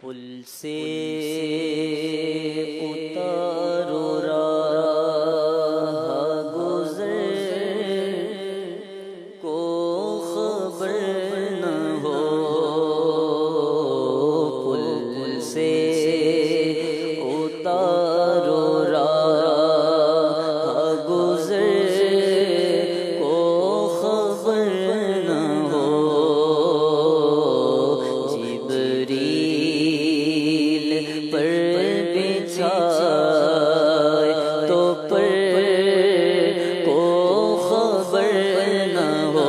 پل سے اتارو راہ گزر کو خبر نہ ہو، پل سے اتارو راہ گزر کو خبر نہ ہو، جبریل پر بچھائے تو پر کو خبر نہ ہو،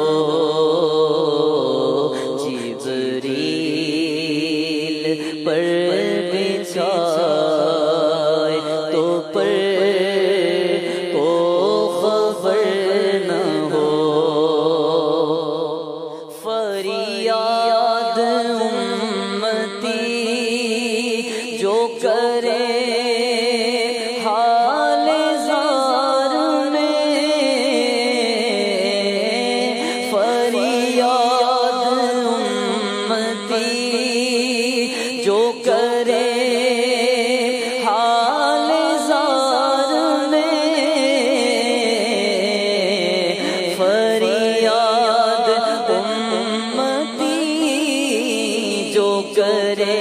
جبریل پر بچھائے تو پر کو خبر نہ ہو، فریاد جو کرے حال زار میں، فریاد امتی جو کرے حال زار میں، فریاد امتی جو کرے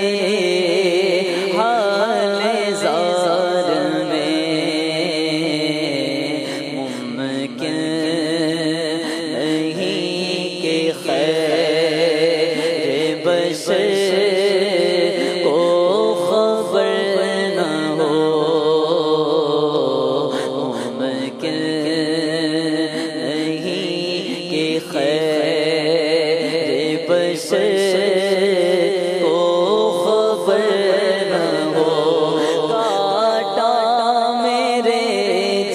کو خبر نہ ہو، ممکن نہیں کہ خیر بشر کو خبر نہ ہو، کاٹا میرے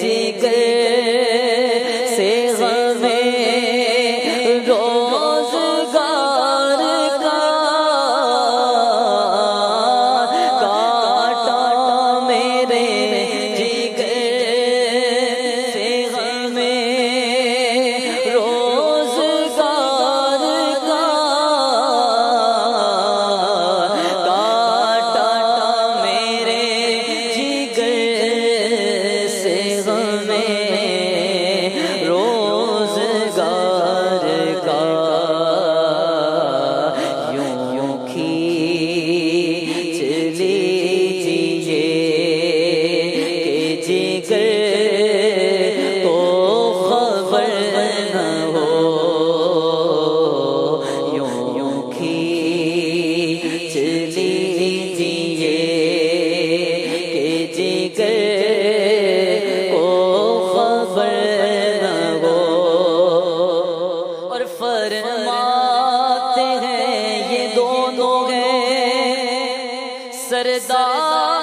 جگر سے غمِ روزگار کا، کاٹا میرے جگر سے غمِ روزگار کا، کاٹا میرے جگر سے غمِ روزگار کا، یوں کھینچ لیجیے کہ جگر کو خبر نہ ہو، یوں کھینچ لیجیے کہ جگر کو خبر نہ ہو، اور فرماتے ہیں یہ دونوں ہیں سردار